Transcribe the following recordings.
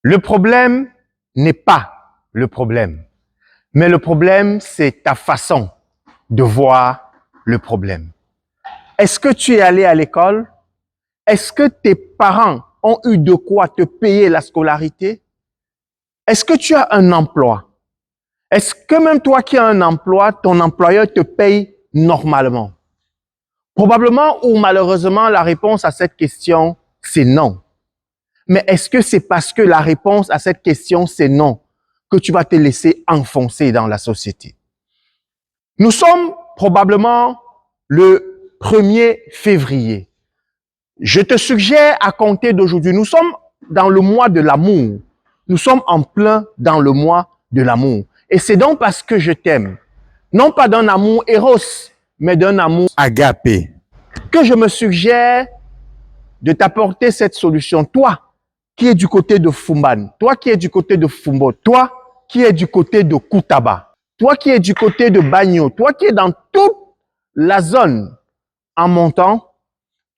Le problème n'est pas le problème, mais le problème, c'est ta façon de voir le problème. Est-ce que tu es allé à l'école? Est-ce que tes parents ont eu de quoi te payer la scolarité? Est-ce que tu as un emploi? Est-ce que même toi qui as un emploi, ton employeur te paye normalement? Probablement ou malheureusement, la réponse à cette question, c'est non. Mais est-ce que c'est parce que la réponse à cette question, c'est non, que tu vas te laisser enfoncer dans la société? Nous sommes probablement le 1er février. Je te suggère à compter d'aujourd'hui, nous sommes dans le mois de l'amour. Nous sommes en plein dans le mois de l'amour. Et c'est donc parce que je t'aime, non pas d'un amour éros, mais d'un amour agapé, que je me suggère de t'apporter cette solution. Toi qui es du côté de Fumban, toi qui es du côté de Fumbo, toi qui es du côté de Koutaba, toi qui es du côté de Bagno, toi qui es dans toute la zone en montant,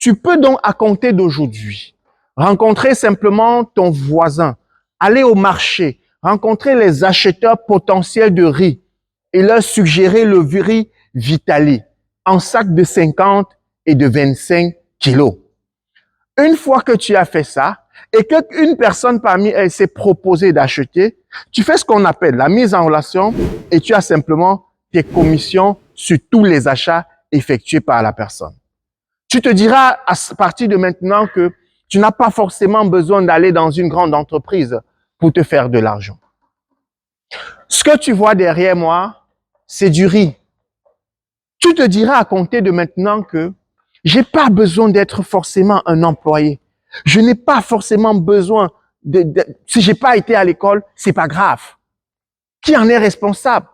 tu peux donc à compter d'aujourd'hui rencontrer simplement ton voisin, aller au marché, rencontrer les acheteurs potentiels de riz et leur suggérer le riz Vitali en sac de 50 et de 25 kilos. Une fois que tu as fait ça et qu'une personne parmi elles s'est proposée d'acheter, tu fais ce qu'on appelle la mise en relation et tu as simplement tes commissions sur tous les achats effectués par la personne. Tu te diras à partir de maintenant que tu n'as pas forcément besoin d'aller dans une grande entreprise pour te faire de l'argent. Ce que tu vois derrière moi, c'est du riz. Tu te diras à compter de maintenant que j'ai pas besoin d'être forcément un employé. Je n'ai pas forcément besoin si j'ai pas été à l'école, c'est pas grave. Qui en est responsable?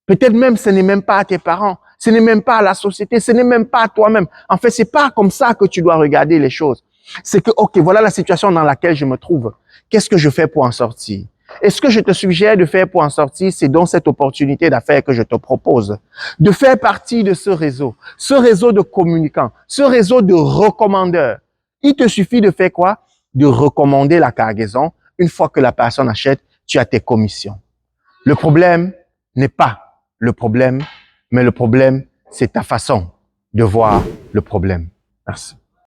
Peut-être même ce n'est même pas à tes parents, ce n'est même pas à la société, ce n'est même pas à toi-même. En fait, c'est pas comme ça que tu dois regarder les choses. C'est que, ok, voilà la situation dans laquelle je me trouve. Qu'est-ce que je fais pour en sortir? Et ce que je te suggère de faire pour en sortir, c'est donc cette opportunité d'affaires que je te propose. De faire partie de ce réseau de communicants, ce réseau de recommandeurs. Il te suffit de faire quoi? De recommander la cargaison. Une fois que la personne achète, tu as tes commissions. Le problème n'est pas le problème, mais le problème, c'est ta façon de voir le problème. Merci.